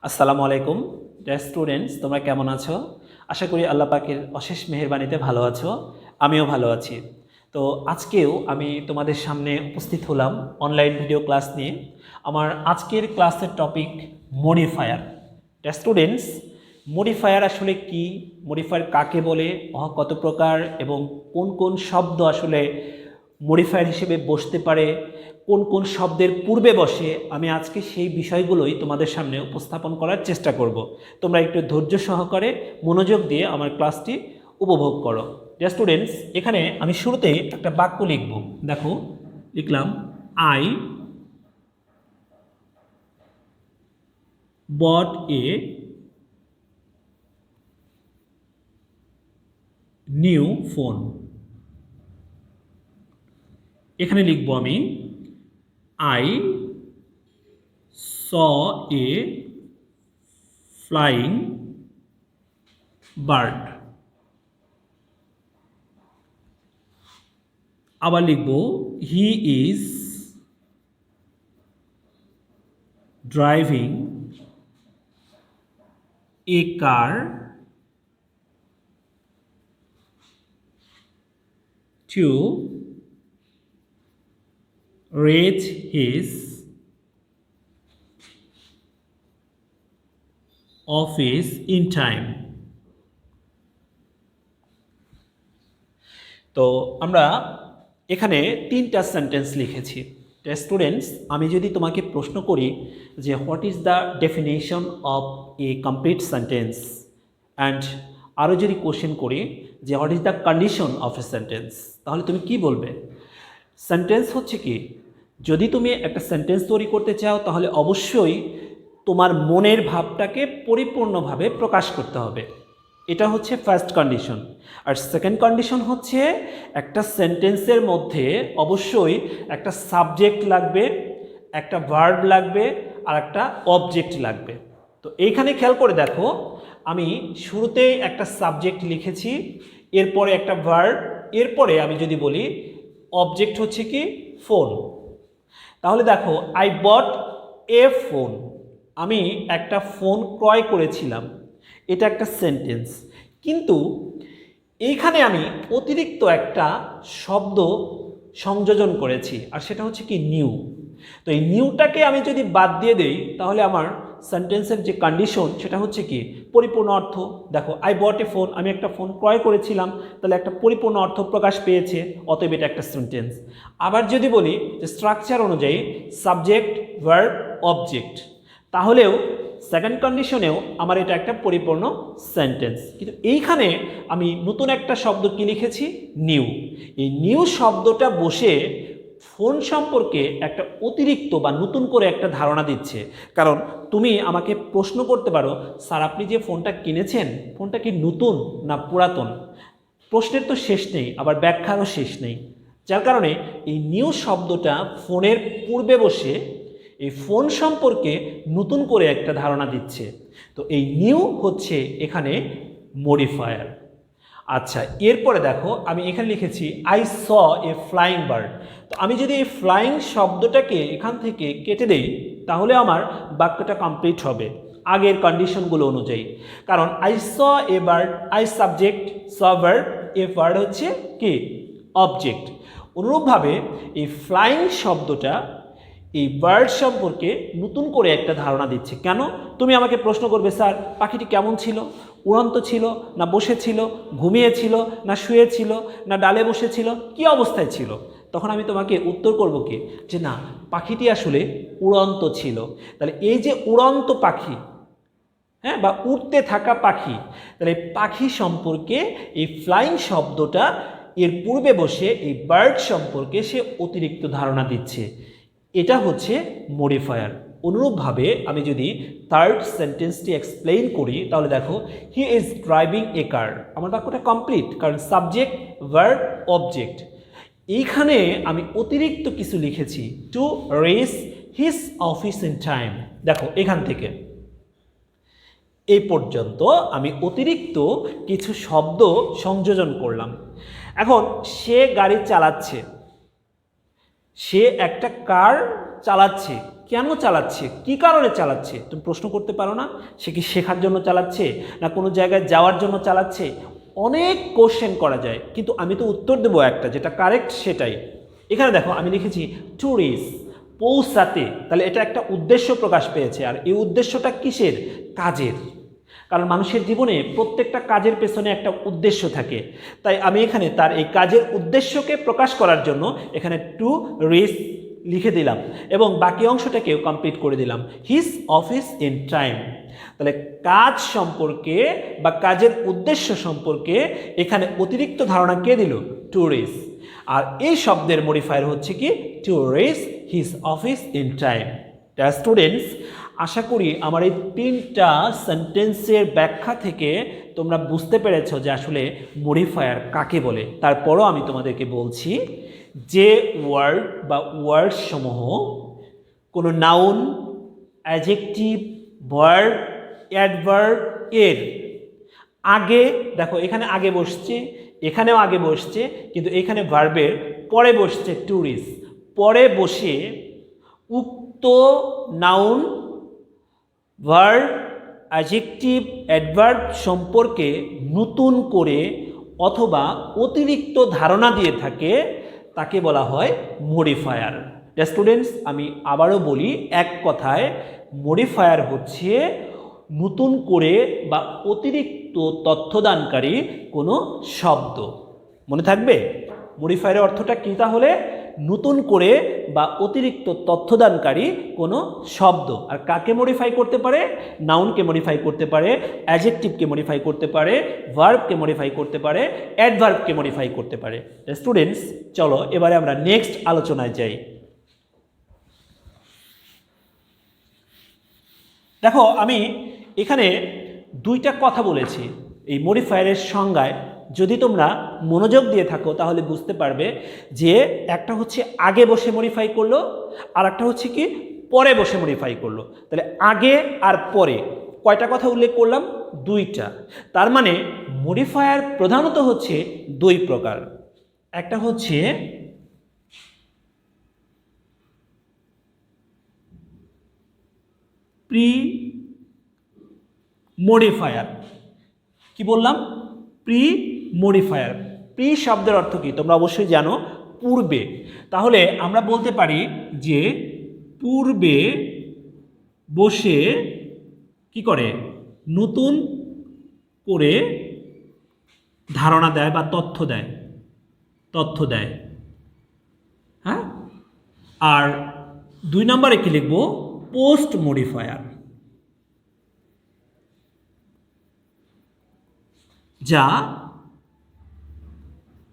আসসালামু আলাইকুম dear students, তোমরা কেমন আছো? আশা করি আল্লাহ পাকের অশেষ মেহেরবানিতে ভালো আছো। আমিও ভালো আছি। তো আজকেও আমি তোমাদের সামনে উপস্থিত হলাম অনলাইন ভিডিও ক্লাস নিয়ে। আমার আজকের ক্লাসের topic modifier. Dear students, modifier আসলে কি, মডিফায়ার কাকে বলে, কত প্রকার এবং কোন কোন শব্দ আসলে মডিফায়ার হিসেবে বসতে পারে, কোন কোন শব্দের পূর্বে বসে, আমি আজকে সেই বিষয়গুলোই তোমাদের সামনে উপস্থাপন করার চেষ্টা করব। তোমরা একটু ধৈর্য সহকারে মনোযোগ দিয়ে আমার ক্লাসটি উপভোগ করো। ডিয়ার স্টুডেন্টস, এখানে আমি শুরুতে একটা বাক্য লিখব। দেখো, লিখলাম I bought a new phone. এখানে লিখব আমি I saw a flying bird. আবার লিখব he is driving a car to reach his office in time. তো আমরা এখানে তিনটা সেন্টেন্স লিখেছি। স্টুডেন্টস, আমি যদি তোমাকে প্রশ্ন করি যে what is the definition of A complete sentence, and আরও যদি কোশ্চেন করি যে what is the condition of a sentence, তাহলে তুমি কি বলবে? সেন্টেন্স হচ্ছে কি, যদি তুমি একটা সেন্টেন্স তৈরি করতে চাও তাহলে অবশ্যই তোমার মনের ভাবটাকে পরিপূর্ণভাবে প্রকাশ করতে হবে। এটা হচ্ছে ফার্স্ট কন্ডিশন। আর সেকেন্ড কন্ডিশন হচ্ছে একটা সেন্টেন্সের মধ্যে অবশ্যই একটা সাবজেক্ট লাগবে, একটা ভার্ব লাগবে, আর একটা অবজেক্ট লাগবে। তো এইখানে খেয়াল করে দেখো, আমি শুরুতেই একটা সাবজেক্ট লিখেছি, এরপরে একটা ভার্ব, এরপরে আমি যদি বলি অবজেক্ট হচ্ছে কি ফোন। তাহলে দেখো, আই বট এ ফোন, আমি একটা ফোন ক্রয় করেছিলাম, এটা একটা সেন্টেন্স। কিন্তু এইখানে আমি অতিরিক্ত একটা শব্দ সংযোজন করেছি, আর সেটা হচ্ছে কি নিউ। তো এই নিউটাকে আমি যদি বাদ দিয়ে দেই তাহলে আমার সেন্টেন্সের যে কন্ডিশন সেটা হচ্ছে কি পরিপূর্ণ অর্থ। দেখো, আই বট এ ফোন, আমি একটা ফোন ক্রয় করেছিলাম, তাহলে একটা পরিপূর্ণ অর্থ প্রকাশ পেয়েছে, অতএব এটা একটা সেন্টেন্স। আবার যদি বলি যে স্ট্রাকচার অনুযায়ী সাবজেক্ট, ভার্ব, অবজেক্ট, তাহলেও সেকেন্ড কন্ডিশনেও আমার এটা একটা পরিপূর্ণ সেন্টেন্স। কিন্তু এইখানে আমি নতুন একটা শব্দ কি লিখেছি? নিউ। এই নিউ শব্দটা বসে ফোন সম্পর্কে একটা অতিরিক্ত বা নতুন করে একটা ধারণা দিচ্ছে। কারণ তুমি আমাকে প্রশ্ন করতে পারো, স্যার আপনি যে ফোনটা কিনেছেন, ফোনটা কি নতুন না পুরাতন? প্রশ্নের তো শেষ নেই, আবার ব্যাখ্যারও শেষ নেই। যার কারণে এই নিউ শব্দটা ফোনের পূর্বে বসে এই ফোন সম্পর্কে নতুন করে একটা ধারণা দিচ্ছে। তো এই নিউ হচ্ছে এখানে মডিফায়ার। আচ্ছা, এরপরে দেখো, আমি এখানে লিখেছি I saw A flying bird. তো আমি যদি এই ফ্লাইং শব্দটাকে এখান থেকে কেটে দেই তাহলে আমার বাক্যটা কমপ্লিট হবে আগের কন্ডিশনগুলো অনুযায়ী। কারণ I saw a bird, I subject, saw verb, a bird হচ্ছে কি অবজেক্ট। অনুরূপভাবে এই ফ্লাইং শব্দটা এই বার্ড সম্পর্কে নতুন করে একটা ধারণা দিচ্ছে। কেন? তুমি আমাকে প্রশ্ন করবে, স্যার পাখিটি কেমন ছিল? উড়ন্ত ছিল না বসেছিল, ঘুমিয়েছিল না শুয়েছিল না ডালে বসেছিল, কি অবস্থায় ছিল? তখন আমি তোমাকে উত্তর করব কি যে না, পাখিটি আসলে উড়ন্ত ছিল। তাহলে এই যে উড়ন্ত পাখি, হ্যাঁ, বা উড়তে থাকা পাখি, তাহলে পাখি সম্পর্কে এই ফ্লাইং শব্দটা এর পূর্বে বসে এই বার্ড সম্পর্কে সে অতিরিক্ত ধারণা দিচ্ছে। এটা হচ্ছে মডিফায়ার। অনুরূপভাবে আমি যদি থার্ড সেন্টেন্সটি এক্সপ্লেইন করি তাহলে দেখো, হি ইজ ড্রাইভিং এ কার। আমার বাক্যটা কমপ্লিট, কারণ সাবজেক্ট, ভার্ব, অবজেক্ট। এইখানে আমি অতিরিক্ত কিছু লিখেছি, to reach his office in time. দেখো, এখান থেকে এই পর্যন্ত আমি অতিরিক্ত কিছু শব্দ সংযোজন করলাম। এখন সে গাড়ি চালাচ্ছে, সে একটা কার চালাচ্ছে, কেন চালাচ্ছে, কি কারণে চালাচ্ছে, তুমি প্রশ্ন করতে পারো না? সে কি শেখার জন্য চালাচ্ছে, না কোনো জায়গায় যাওয়ার জন্য চালাচ্ছে? অনেক কোশ্চেন করা যায়, কিন্তু আমি তো উত্তর দেবো একটা, যেটা কারেক্ট সেটাই। এখানে দেখো আমি লিখেছি ট্যুরিস্ট, পৌঁছাতে, তাহলে এটা একটা উদ্দেশ্য প্রকাশ পেয়েছে। আর এই উদ্দেশ্যটা কিসের? কাজের। কারণ মানুষের জীবনে প্রত্যেকটা কাজের পেছনে একটা উদ্দেশ্য থাকে, তাই আমি এখানে তার এই কাজের উদ্দেশ্যকে প্রকাশ করার জন্য এখানে টু রিচ লিখে দিলাম এবং বাকি অংশটাকেও কমপ্লিট করে দিলাম, হিজ অফিস ইন টাইম। তাহলে কাজ সম্পর্কে বা কাজের উদ্দেশ্য সম্পর্কে এখানে অতিরিক্ত ধারণা কে দিল? ট্যুরিস্ট। আর এই শব্দের মডিফায়ার হচ্ছে কি? Tourist his office in time. Students, আশা করি আমার এই 3টা সেন্টেন্সের ব্যাখ্যা থেকে তোমরা বুঝতে পেরেছো যে আসলে মডিফায়ার কাকে বলে। তারপরও আমি তোমাদেরকে বলছি যে ওয়ার্ড বা ওয়ার্ডস সমূহ কোনো নাউন, অ্যাডজেক্টিভ, ভার্ব, অ্যাডভার্ব এর আগে, দেখো এখানে আগে বসছে, এখানেও আগে বসছে, কিন্তু এখানে ভার্বের পরে বসছে ট্যুরিস্ট, পরে বসে উক্ত নাউন, ভার্ব, অ্যাডজেক্টিভ, অ্যাডভার্ব সম্পর্কে নতুন করে অথবা অতিরিক্ত ধারণা দিয়ে থাকে, তাকে বলা হয় মডিফায়ার। স্টুডেন্টস, আমি আবারও বলি, এক কথায় মডিফায়ার হচ্ছে নতুন করে বা অতিরিক্ত তথ্যদানকারী কোনো শব্দ। মনে থাকবে মডিফায়ারের অর্থটা কী? তাহলে নতুন করে বা অতিরিক্ত তথ্যদানকারী কোনো শব্দ। আর কাকে মডিফাই করতে পারে? নাউনকে মডিফাই করতে পারে, অ্যাডজেক্টিভকে মডিফাই করতে পারে, ভার্বকে মডিফাই করতে পারে, অ্যাডভার্বকে মডিফাই করতে পারে। স্টুডেন্টস, চলো এবারে আমরা নেক্সট আলোচনায় যাই। দেখো আমি এখানে 2টা কথা বলেছি এই মডিফায়ারের সংজ্ঞায়। যদি তোমরা মনোযোগ দিয়ে থাকো তাহলে বুঝতে পারবে যে একটা হচ্ছে আগে বসে মডিফাই করলো, আর একটা হচ্ছে কি পরে বসে মডিফাই করলো। তাহলে আগে আর পরে কয়টা কথা উল্লেখ করলাম? 2টা। তার মানে মডিফায়ার প্রধানত হচ্ছে 2 প্রকার। একটা হচ্ছে প্রি মডিফায়ার। কি বললাম? Pre modifier. প্রি শব্দের অর্থ কি তোমরা অবশ্যই জানো, পূর্বে। তাহলে আমরা বলতে পারি যে পূর্বে বসে কি করে? নতুন করে ধারণা দেয় বা তথ্য দেয়। হ্যাঁ, আর 2 নম্বরে কি লিখব? পোস্ট মডিফায়ার, যা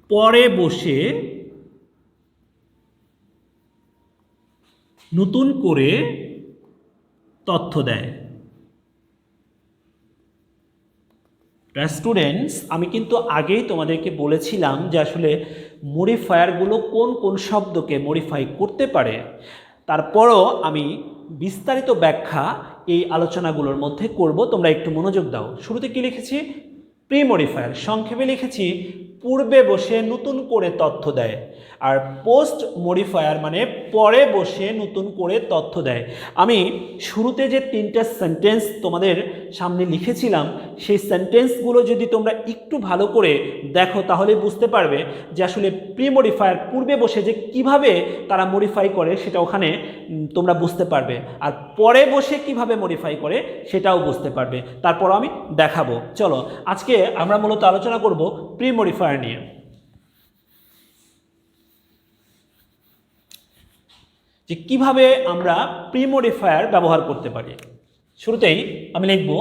পরে বসে নতুন করে তথ্য দেয়। স্টুডেন্টস, আমি কিন্তু আগেই তোমাদেরকে বলেছিলাম যে আসলে মডিফায়ারগুলো কোন কোন শব্দকে মডিফাই করতে পারে। তারপরও আমি বিস্তারিত ব্যাখ্যা এই আলোচনাগুলোর মধ্যে করব, তোমরা একটু মনোযোগ দাও। শুরুতে কি লিখেছি? প্রি মডিফায়ার, সংক্ষেপে লিখেছি পূর্বে বসে নতুন করে তথ্য দেয়। আর পোস্ট মডিফায়ার মানে পরে বসে নতুন করে তথ্য দেয়। আমি শুরুতে যে 3টা সেন্টেন্স তোমাদের সামনে লিখেছিলাম, সেই সেন্টেন্সগুলো যদি তোমরা একটু ভালো করে দেখো তাহলে বুঝতে পারবে যে আসলে প্রি মডিফায়ার পূর্বে বসে যে কিভাবে তারা মডিফাই করে সেটা ওখানে তোমরা বুঝতে পারবে, আর পরে বসে কিভাবে মডিফাই করে সেটাও বুঝতে পারবে। তারপর আমি দেখাবো। চলো আজকে আমরা মূলত আলোচনা করব প্রি মডিফায়ার নিয়ে। যে কিভাবে আমরা প্রি মডিফায়ার ব্যবহার করতে পারি। শুরুতেই আমি লিখব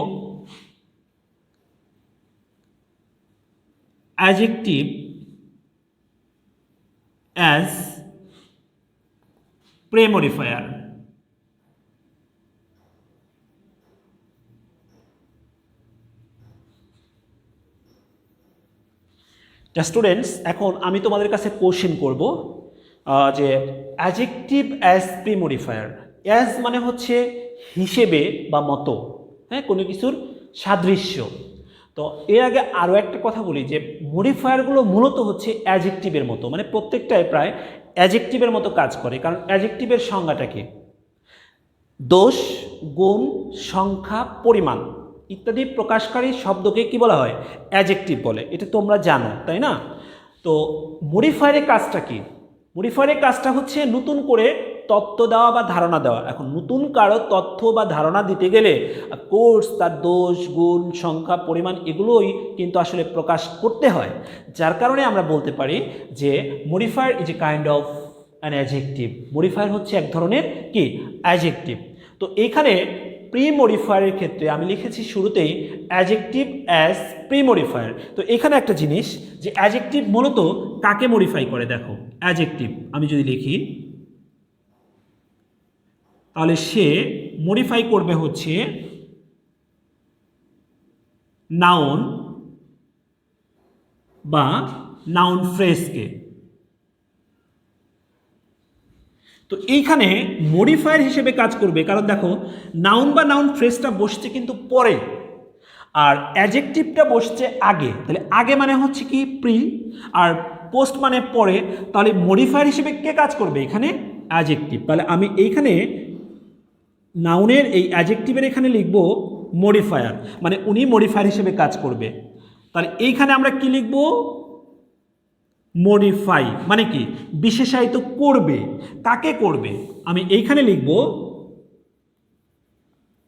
adjective as pre modifier. Students, এখন আমি তোমাদের কাছে কোশ্চেন করব যে adjective as pre modifier. As মানে হচ্ছে হিসেবে বা মতো, হ্যাঁ, কোনো কিছুর সাদৃশ্য। তো এর আগে আরও একটা কথা বলি যে মডিফায়ারগুলো মূলত হচ্ছে অ্যাডজেক্টিভের মতো, মানে প্রত্যেকটাই প্রায় অ্যাডজেক্টিভের মতো কাজ করে। কারণ অ্যাডজেক্টিভের সংজ্ঞাটা কি? দোষ, গুণ, সংখ্যা, পরিমাণ ইত্যাদি প্রকাশকারী শব্দকে কি বলা হয়? অ্যাডজেক্টিভ বলে। এটা তোমরা জানো, তাই না? তো মডিফায়ারের কাজটা কি? মডিফায়ারের কাজটা হচ্ছে নতুন করে তথ্য দেওয়া বা ধারণা দেওয়া। এখন নতুন কারো তথ্য বা ধারণা দিতে গেলে কোর্স তার দোষ, গুণ, সংখ্যা, পরিমাণ এগুলোই কিন্তু আসলে প্রকাশ করতে হয়। যার কারণে আমরা বলতে পারি যে modifier is a kind of an adjective. Modifier হচ্ছে এক ধরনের কি? অ্যাডজেক্টিভ। তো এইখানে প্রি মডিফায়ারের ক্ষেত্রে আমি লিখেছি শুরুতেই অ্যাডজেক্টিভ অ্যাজ প্রি মডিফায়ার। তো এখানে একটা জিনিস যে অ্যাডজেক্টিভ মূলত কাকে মডিফাই করে? দেখো অ্যাডজেক্টিভ আমি যদি লিখি তাহলে সে মডিফাই করবে হচ্ছে নাউন বা নাউন ফ্রেজকে। তো এইখানে মডিফায়ার হিসেবে কাজ করবে, কারণ দেখো নাউন বা নাউন ফ্রেজটা বসছে কিন্তু পরে, আর অ্যাডজেক্টিভটা বসছে আগে। তাহলে আগে মানে হচ্ছে কি? প্রি, আর পোস্ট মানে পরে। তাহলে মডিফায়ার হিসেবে কে কাজ করবে এখানে? অ্যাডজেক্টিভ। তাহলে আমি এইখানে নাউনের এই অ্যাডজেক্টিভের এখানে লিখব মডিফায়ার, মানে উনি মডিফায়ার হিসেবে কাজ করবে। তাহলে এইখানে আমরা কি লিখব? মডিফাই মানে কি? বিশেষায়িত করবে। কাকে করবে? আমি এইখানে লিখব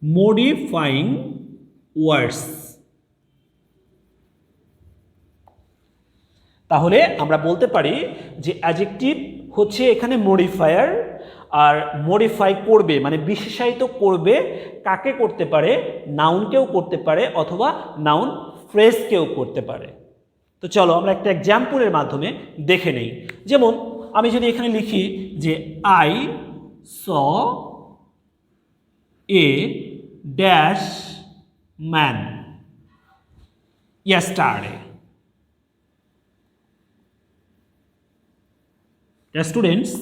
মডিফাইং ওয়ার্ডস। তাহলে আমরা বলতে পারি যে অ্যাডজেক্টিভ হচ্ছে এখানে মডিফায়ার, আর মডিফাই করবে মানে বিশেষায়িত করবে। কাকে করতে পারে? নাউনকেও করতে পারে অথবা নাউন ফ্রেজকেও করতে পারে। তো চলো আমরা একটা এক্সাম্পলের মাধ্যমে দেখে নেই। যেমন আমি যদি এখানে লিখি যে I saw a dash man yesterday। Students,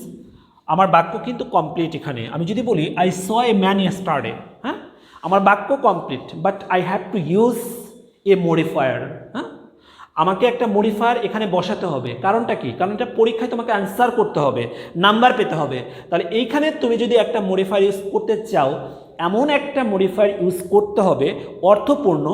আমার বাক্য কিন্তু কমপ্লিট। এখানে আমি যদি বলি I saw a man yesterday, হ্যাঁ, আমার বাক্য complete, but I have to use a modifier. হ্যাঁ, আমাকে একটা মডিফায়ার এখানে বসাতে হবে। কারণটা কি? কারণ এটা পরীক্ষায় তোমাকে অ্যান্সার করতে হবে, নাম্বার পেতে হবে। তাহলে এইখানে তুমি যদি একটা মডিফায়ার ইউজ করতে চাও, এমন একটা মডিফায়ার ইউজ করতে হবে অর্থপূর্ণ,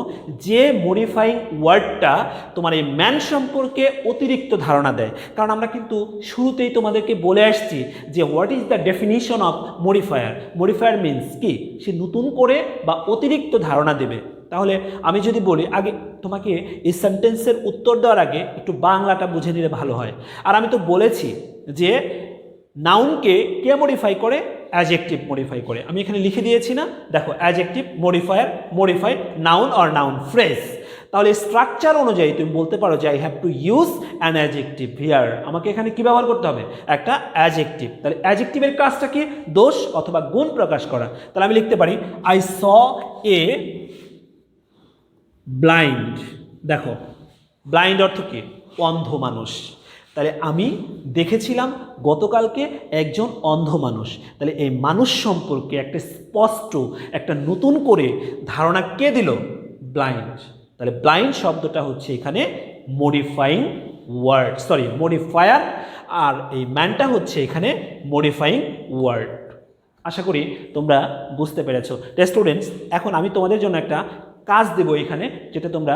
যে মডিফাইং ওয়ার্ডটা তোমার এই ম্যান সম্পর্কে অতিরিক্ত ধারণা দেয়। কারণ আমরা কিন্তু শুরুতেই তোমাদেরকে বলে আসছি যে what is the definition of modifier. Modifier means কি? সে নতুন করে বা অতিরিক্ত ধারণা দেবে। তাহলে আমি যদি বলি, আগে তোমাকে এই সেন্টেন্সের উত্তর দেওয়ার আগে একটু বাংলাটা বুঝে নিলে ভালো হয়। আর আমি তো বলেছি যে নাউনকে কে মডিফাই করে? অ্যাডজেক্টিভ মডিফাই করে। আমি এখানে লিখে দিয়েছি না? দেখো adjective modifier modify noun or noun phrase. তাহলে স্ট্রাকচার অনুযায়ী তুমি বলতে পারো যে I have to use an adjective here. আমাকে এখানে কি ব্যবহার করতে হবে? একটা অ্যাডজেক্টিভ। তাহলে অ্যাডজেক্টিভের কাজটা কি? দোষ অথবা গুণ প্রকাশ করা। তাহলে আমি লিখতে পারি আই স এ ব্লাইন্ড। দেখো ব্লাইন্ড অর্থ কি? অন্ধ মানুষ। তাহলে আমি দেখেছিলাম গতকালকে একজন অন্ধ মানুষ। তাহলে এই মানুষ সম্পর্কে একটা স্পষ্ট, একটা নতুন করে ধারণা কে দিল? ব্লাইন্ড। তাহলে ব্লাইন্ড শব্দটা হচ্ছে এখানে মডিফাইং ওয়ার্ড, সরি মডিফায়ার, আর এই ম্যানটা হচ্ছে এখানে মডিফাইং ওয়ার্ড। আশা করি তোমরা বুঝতে পেরেছো। স্টুডেন্টস, এখন আমি তোমাদের জন্য একটা কাজ দেব এখানে, যেটা তোমরা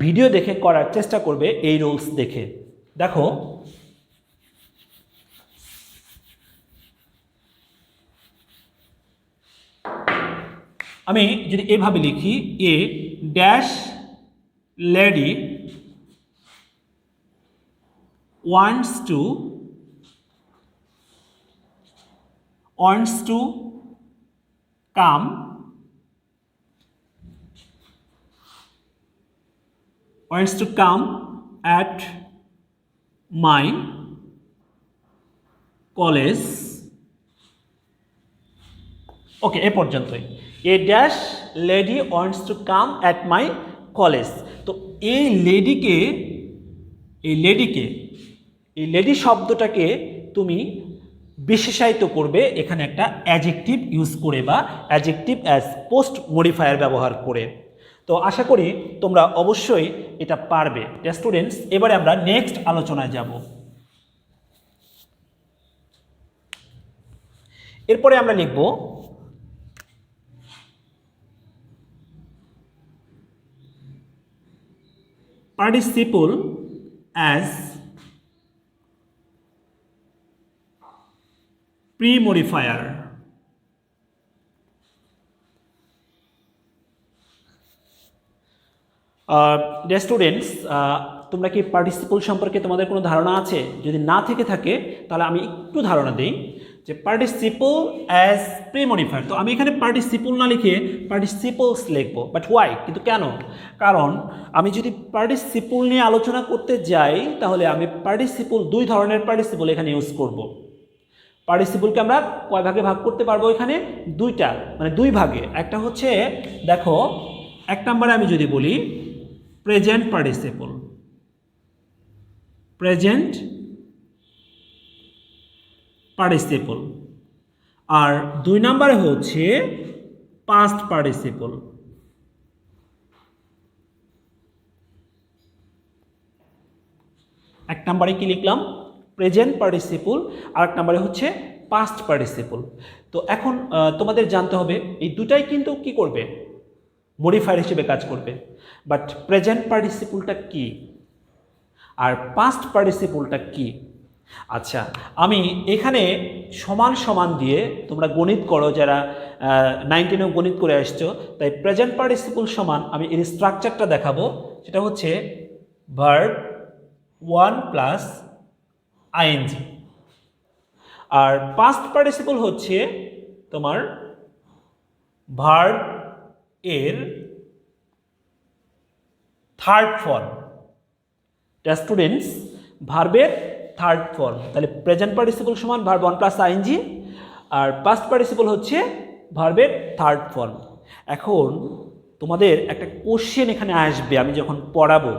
ভিডিও দেখে করার চেষ্টা করবে এই রুলস দেখে। দেখো আমি যদি এভাবে লিখি, a dash lady wants to come at my college। Okay, এ পর্যন্তই। A dash lady wants to come at my college. তো এই লেডি শব্দটাকে তুমি বিশেষায়িত করবে এখানে একটা অ্যাডজেক্টিভ ইউজ করে বা অ্যাডজেক্টিভ অ্যাজ পোস্ট মডিফায়ার ব্যবহার করে। তো আশা করি তোমরা অবশ্যই এটা পারবে। স্টুডেন্টস, এবারে আমরা নেক্সট আলোচনায় যাব। এরপরে আমরা লিখব participle as pre-modifier. Dear students, তোমরা কি পার্টিসিপল সম্পর্কে তোমাদের কোনো ধারণা আছে? যদি না থেকে থাকে তাহলে আমি একটু ধারণা দিই যে পার্টিসিপল অ্যাজ প্রিমডিফায়ার। তো আমি এখানে পার্টিসিপল না লিখে পার্টিসিপলস লিখবো, বাট হোয়াই, কিন্তু কেন? কারণ আমি যদি পার্টিসিপল নিয়ে আলোচনা করতে যাই তাহলে আমি পার্টিসিপল, দুই ধরনের পার্টিসিপল এখানে ইউজ করব। পার্টিসিপলকে আমরা কয় ভাগে ভাগ করতে পারবো? এখানে দুইটা, মানে দুই ভাগে। একটা হচ্ছে, দেখো, এক নম্বরে আমি যদি বলি প্রেজেন্ট পার্টিসিপল, প্রেজেন্ট পার্টিসিপল, আর দুই নম্বরে হচ্ছে পাস্ট পার্টিসিপল। এক নম্বরে কি লিখলাম? প্রেজেন্ট পার্টিসিপল, আর এক নম্বরে হচ্ছে পাস্ট পার্টিসিপল। তো এখন তোমাদের জানতে হবে এই দুটাই কিন্তু কি করবে? মডিফায়ার হিসেবে কাজ করবে। বাট প্রেজেন্ট পার্টিসিপলটা কি আর পাস্ট পার্টিসিপলটা কি? আচ্ছা, আমি এখানে সমান সমান দিয়ে, তোমরা গণিত করো যারা 19-এও গণিত করে আসছো, তাই প্রেজেন্ট পার্টিসিপল সমান আমি এর স্ট্রাকচারটা দেখাবো। সেটা হচ্ছে ভার্ব 1 প্লাস আইএনজি, আর পাস্ট পার্টিসিপল হচ্ছে তোমার ভার্ব এর থার্ড ফর্ম। স্টুডেন্টস, ভার্বের থার্ড ফর্ম, তাহলে প্রেজেন্ট পার্টিসিপল সমান ভার্ব 1 প্লাস আইএনজি, আর পাস্ট পার্টিসিপল হচ্ছে ভার্বের থার্ড ফর্ম। এখন তোমাদের একটা কোশ্চেন এখানে আসবে আমি যখন পড়াবো,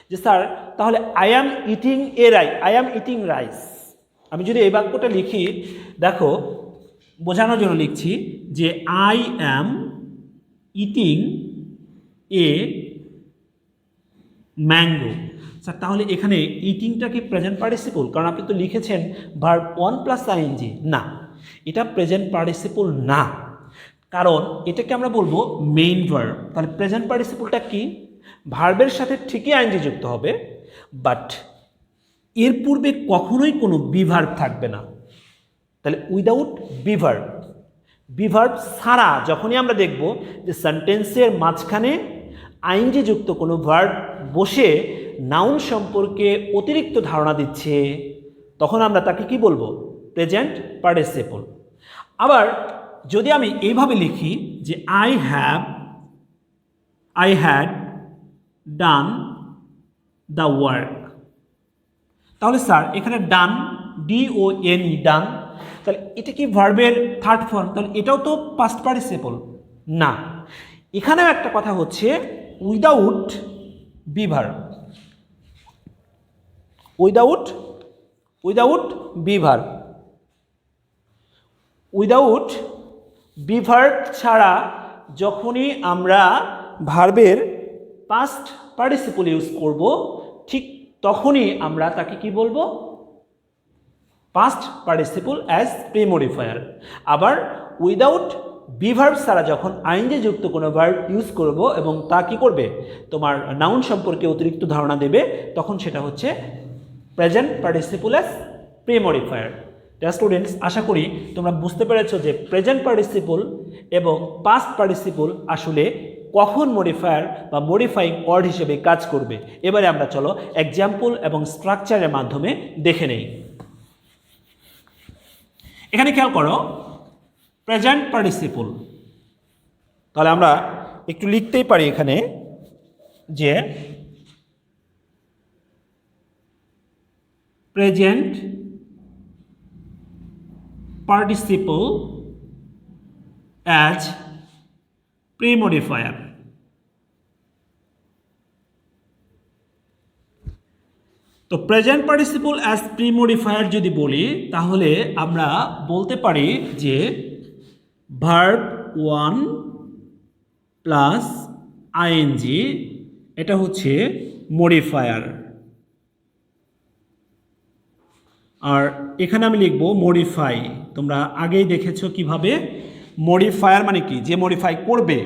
যে স্যার তাহলে I am eating I am eating rice, আমি যদি এই বাক্যটা লিখি, দেখো বোঝানোর জন্য লিখছি যে I am eating a mango. Sir তাহলে এখানে ইটিংটা কি প্রেজেন্ট পার্টিসিপল? কারণ আপনি তো লিখেছেন ভার্ব 1 প্লাস আইএনজি। না, এটা প্রেজেন্ট পার্টিসিপল না, কারণ এটাকে আমরা বলবো মেইন ভার্ব। তাহলে প্রেজেন্ট পার্টিসিপলটা কি? ভার্বের সাথে ঠিকই আইএনজি যুক্ত হবে, বাট এর পূর্বে কখনোই কোনো বিভার্ব থাকবে না। তাহলে উইদাউট বিভার্ব, বিভার্ব ছাড়া যখনই আমরা দেখব যে সেন্টেন্সের মাঝখানে আইএনজি যুক্ত কোনো ভার্ব বসে নাউন সম্পর্কে অতিরিক্ত ধারণা দিচ্ছে, তখন আমরা তাকে কি বলবো? Present participle. আবার যদি আমি এইভাবে লিখি যে I had done the work, তাহলে স্যার এখানে ডান, DON, ডান, তাহলে এটা কি ভার্বের থার্ড ফর্ম? তাহলে এটাও তো পাস্ট পার্টিসিপল না। এখানেও একটা কথা হচ্ছে without be verb, without be verb, without be verb ছাড়া যখনই আমরা ভার্বের পাস্ট পার্টিসিপল ইউজ করব, ঠিক তখনই আমরা তাকে কি বলবো? Past participle as premodifier. আবার উইদাউট বিভার্ব ছাড়া যখন আইএনজি যুক্ত কোনো ভার্ব ইউজ করব এবং তা কি করবে? তোমার নাউন সম্পর্কে অতিরিক্ত ধারণা দেবে, তখন সেটা হচ্ছে প্রেজেন্ট পার্টিসিপল অ্যাজ প্রিমডিফায়ার। স্টুডেন্টস, আশা করি তোমরা বুঝতে পেরেছো যে প্রেজেন্ট পার্টিসিপল এবং পাস্ট পার্টিসিপল আসলে কখন মডিফায়ার বা মডিফাইং ওয়ার্ড হিসেবে কাজ করবে। এবারে আমরা চলো এক্সাম্পল এবং স্ট্রাকচারের মাধ্যমে দেখে নেই। এখানে খেয়াল করো প্রেজেন্ট পার্টিসিপল, তাহলে আমরা একটু লিখতেই পারি এখানে যে প্রেজেন্ট পার্টিসিপল অ্যাজ প্রিমডিফায়ার। তো প্রেজেন্ট পার্টিসিপল অ্যাজ প্রিমডিফায়ার যদি বলি, তাহলে আমরা বলতে পারি যে ভার্ব 1 প্লাস আইএনজি, এটা হচ্ছে মডিফায়ার, আর এখানে আমি লিখব মডিফাই। তোমরা আগেই দেখেছো কিভাবে মডিফায়ার মানে কি? যে মডিফাই করবে,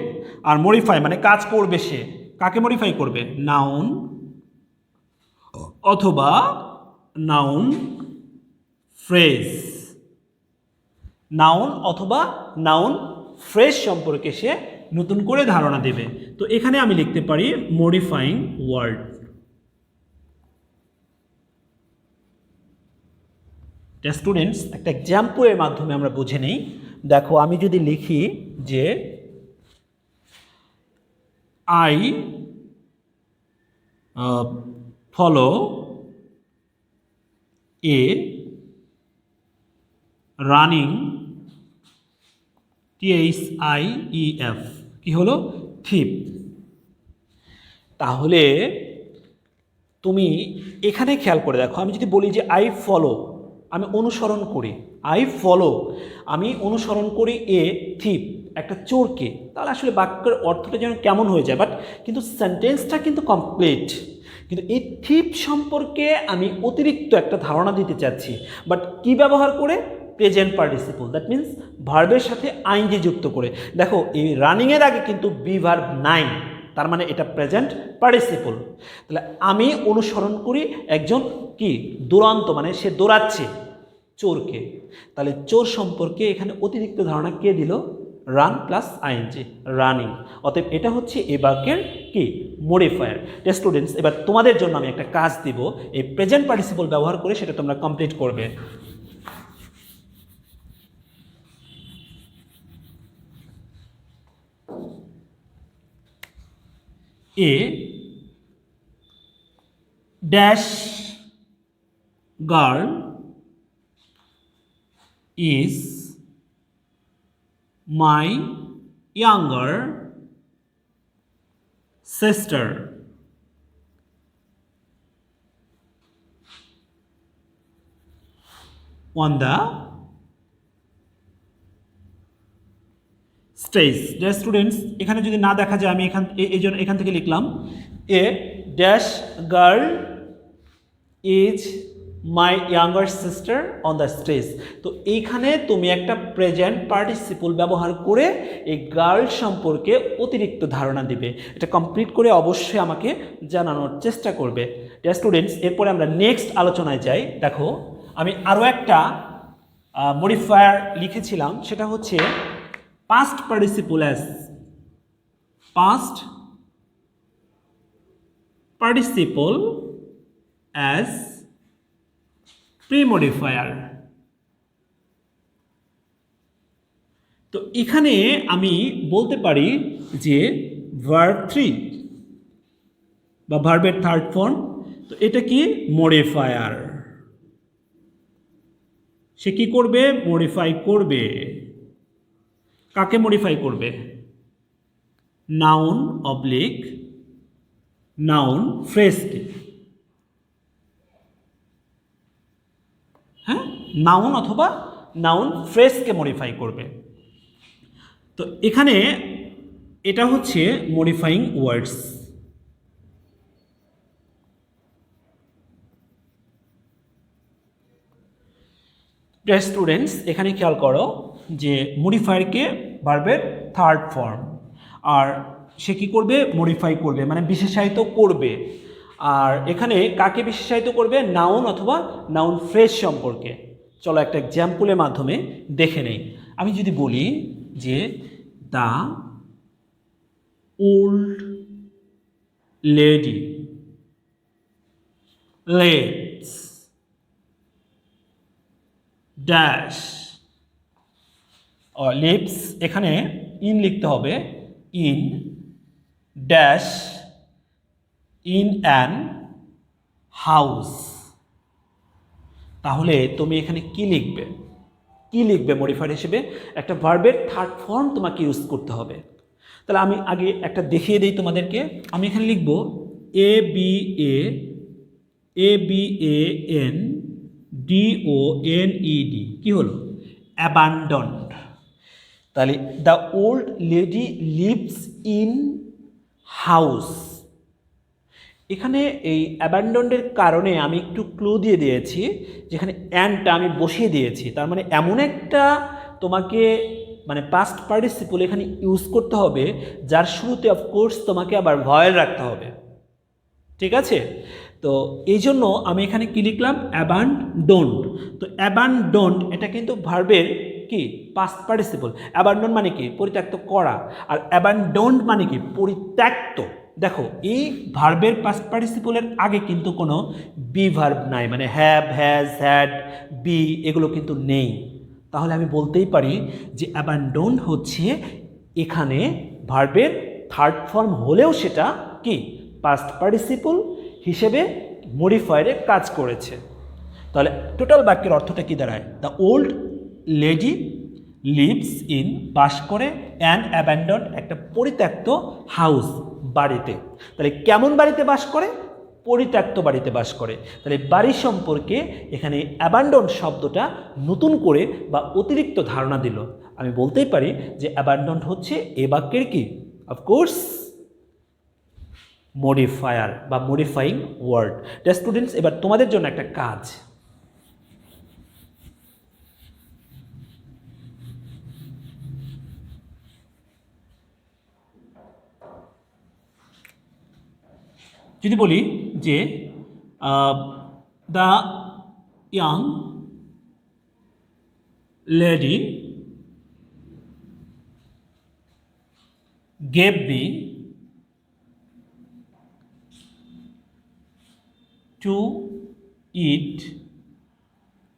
আর মডিফাই মানে কাজ করবে সে। কাকে মডিফাই করবে? নাউন অথবা নাউন ফ্রেজ, নাউন অথবা নাউন ফ্রেজ সম্পর্কে সে নতুন করে ধারণা দেবে। তো এখানে আমি লিখতে পারি মডিফাইং ওয়ার্ড। স্টুডেন্টস, একটা এক্সাম্পলের মাধ্যমে আমরা বুঝে নিই। দেখো, আমি যদি লিখি যে I follow A running THIEF, কি হলো? থিপ। তাহলে তুমি এখানে খেয়াল করে দেখো, আমি যদি বলি যে আই ফলো, আমি অনুসরণ করি, আই ফলো, আমি অনুসরণ করি এ থিপ, একটা চোরকে, তাহলে আসলে বাক্যের অর্থটা যেন কেমন হয়ে যায়, বাট কিন্তু সেন্টেন্সটা কিন্তু কমপ্লিট। কিন্তু এই থিপ সম্পর্কে আমি অতিরিক্ত একটা ধারণা দিতে চাচ্ছি, বাট কি ব্যবহার করে? প্রেজেন্ট পার্টিসিপল, দ্যাট মিন্স ভার্বের সাথে আইনজি যুক্ত করে। দেখো, এই রানিংয়ের আগে কিন্তু বি ভার্ব নাই, তার মানে এটা প্রেজেন্ট পার্টিসিপল। তাহলে আমি অনুসরণ করি একজন কি দুরন্ত, মানে সে দৌড়াচ্ছে চোরকে। তাহলে চোর সম্পর্কে এখানে অতিরিক্ত ধারণা কে দিল? Run plus I N G, running. অতএব এটা হচ্ছে এই বাক্যের কি মডিফায়ার। স্টুডেন্টস, এবার তোমাদের জন্য আমি একটা কাজ দিব, এই প্রেজেন্ট পার্টিসিপল ব্যবহার করে সেটা তোমরা কমপ্লিট করবে। A dash girl is my younger sister. On the stage. Dear students, এখানে যদি না দেখা যায় আমি এখান থেকে লিখলাম a dash girl is my younger sister on the stage. তো এইখানে তুমি একটা প্রেজেন্ট পার্টিসিপল ব্যবহার করে এই গার্ল সম্পর্কে অতিরিক্ত ধারণা দিবে। এটা কমপ্লিট করে অবশ্যই আমাকে জানানোর চেষ্টা করবে। ডিয়ার স্টুডেন্টস, এরপরে আমরা নেক্সট আলোচনায় যাই। দেখো, আমি আরও একটা মডিফায়ার লিখেছিলাম, সেটা হচ্ছে past participle as past participle as pre-modifier। তো এখানে আমি বলতে পারি যে ভার্ব 3 বা ভার্বের থার্ড ফর্ম, তো এটা কি মডিফায়ার। সে কি করবে? মডিফাই করবে। কাকে মডিফাই করবে? নাউন অবলিক নাউন ফ্রেজকে। হ্যাঁ, নাউন অথবা নাউন ফ্রেজকে মডিফাই করবে। তো এখানে এটা হচ্ছে মডিফাইং ওয়ার্ডস। ডিয়ার স্টুডেন্টস, এখানে খেয়াল করো যে মডিফায়ারকে ভার্বের থার্ড ফর্ম, আর সে কী করবে? মডিফাই করবে, মানে বিশেষায়িত করবে। আর এখানে কাকে বিশেষায়িত করবে? নাউন অথবা নাউন ফ্রেজ সম্পর্কে। চলো একটা এক্সাম্পলের মাধ্যমে দেখে নেই। আমি যদি বলি যে the old lady lets dash lives, এখানে ইন লিখতে হবে, in dash in an house. তাহলে তুমি এখানে কি লিখবে? কি লিখবে মডিফায়ার হিসেবে? একটা ভার্বের থার্ড ফর্ম তোমাকে ইউজ করতে হবে। তাহলে আমি আগে একটা দেখিয়ে দিই তোমাদেরকে। আমি এখানে লিখব ABANDONED, কি হলো? অ্যাবান্ডন্ড। তাহলে the old lady lives in house. এখানে এই অ্যাবান্ডন্ডের কারণে আমি একটু ক্লু দিয়ে দিয়েছি, যেখানে অ্যান্ডটা আমি বসিয়ে দিয়েছি। তার মানে এমন একটা তোমাকে মানে পাস্ট পার্টিসিপল এখানে ইউজ করতে হবে যার শুরুতে অফকোর্স তোমাকে আবার ভয়েল রাখতে হবে। ঠিক আছে? তো এই জন্য আমি এখানে কি লিখলাম, অ্যাবান্ডন্ড। তো অ্যাবান্ডন্ড এটা কিন্তু ভার্বের কি পাস্ট পার্টিসিপল। অ্যাবান্ডন মানে কি পরিত্যক্ত করা, আর অ্যাবান্ডন্ড মানে কি পরিত্যক্ত। দেখো এই ভার্বের পাস্ট পার্টিসিপলের আগে কিন্তু কোনো বি ভার্ব নাই, মানে হ্যাভ, হ্যাজ, হ্যাড, বি এগুলো কিন্তু নেই। তাহলে আমি বলতেই পারি যে অ্যাবান্ডন হচ্ছে এখানে ভার্বের থার্ড ফর্ম হলেও সেটা কি পাস্ট পার্টিসিপল হিসেবে মডিফায়ারে কাজ করেছে। তাহলে টোটাল বাক্যের অর্থটা কি দাঁড়ায়, the old lady lives in, বাস করে, অ্যান অ্যাবান্ডন একটা পরিত্যক্ত হাউস বাড়িতে। তাহলে কেমন বাড়িতে বাস করে, পরিত্যক্ত বাড়িতে বাস করে। তাহলে বাড়ি সম্পর্কে এখানে অ্যাবান্ডন শব্দটা নতুন করে বা অতিরিক্ত ধারণা দিল। আমি বলতেই পারি যে অ্যাবান্ডন হচ্ছে এ বাক্যের কি অফকোর্স মডিফায়ার বা মডিফাইং ওয়ার্ড। স্টুডেন্টস এবার তোমাদের জন্য একটা কাজ, যদি বলি যে the young lady gave me two it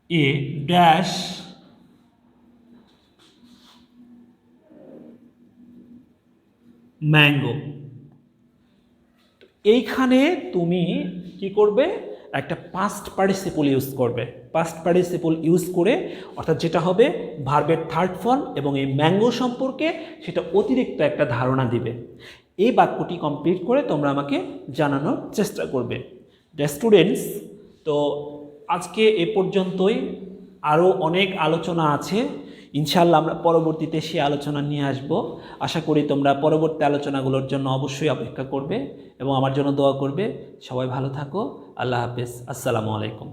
a dash mango. এইখানে তুমি কি করবে, একটা পাস্ট পার্টিসিপল ইউজ করবে। পাস্ট পার্টিসিপল ইউজ করে অর্থাৎ যেটা হবে ভার্বের থার্ড ফর্ম এবং এই ম্যাঙ্গো সম্পর্কে সেটা অতিরিক্ত একটা ধারণা দিবে। এই বাক্যটি কমপ্লিট করে তোমরা আমাকে জানানোর চেষ্টা করবে। স্টুডেন্টস, তো আজকে এ পর্যন্তই। আরও অনেক আলোচনা আছে, ইনশাআল্লাহ আমরা পরবর্তীতে সেই আলোচনা নিয়ে আসব। আশা করি তোমরা পরবর্তী আলোচনাগুলোর জন্য অবশ্যই অপেক্ষা করবে এবং আমার জন্য দোয়া করবে। সবাই ভালো থাকো, আল্লাহ হাফেজ, আসসালামু আলাইকুম।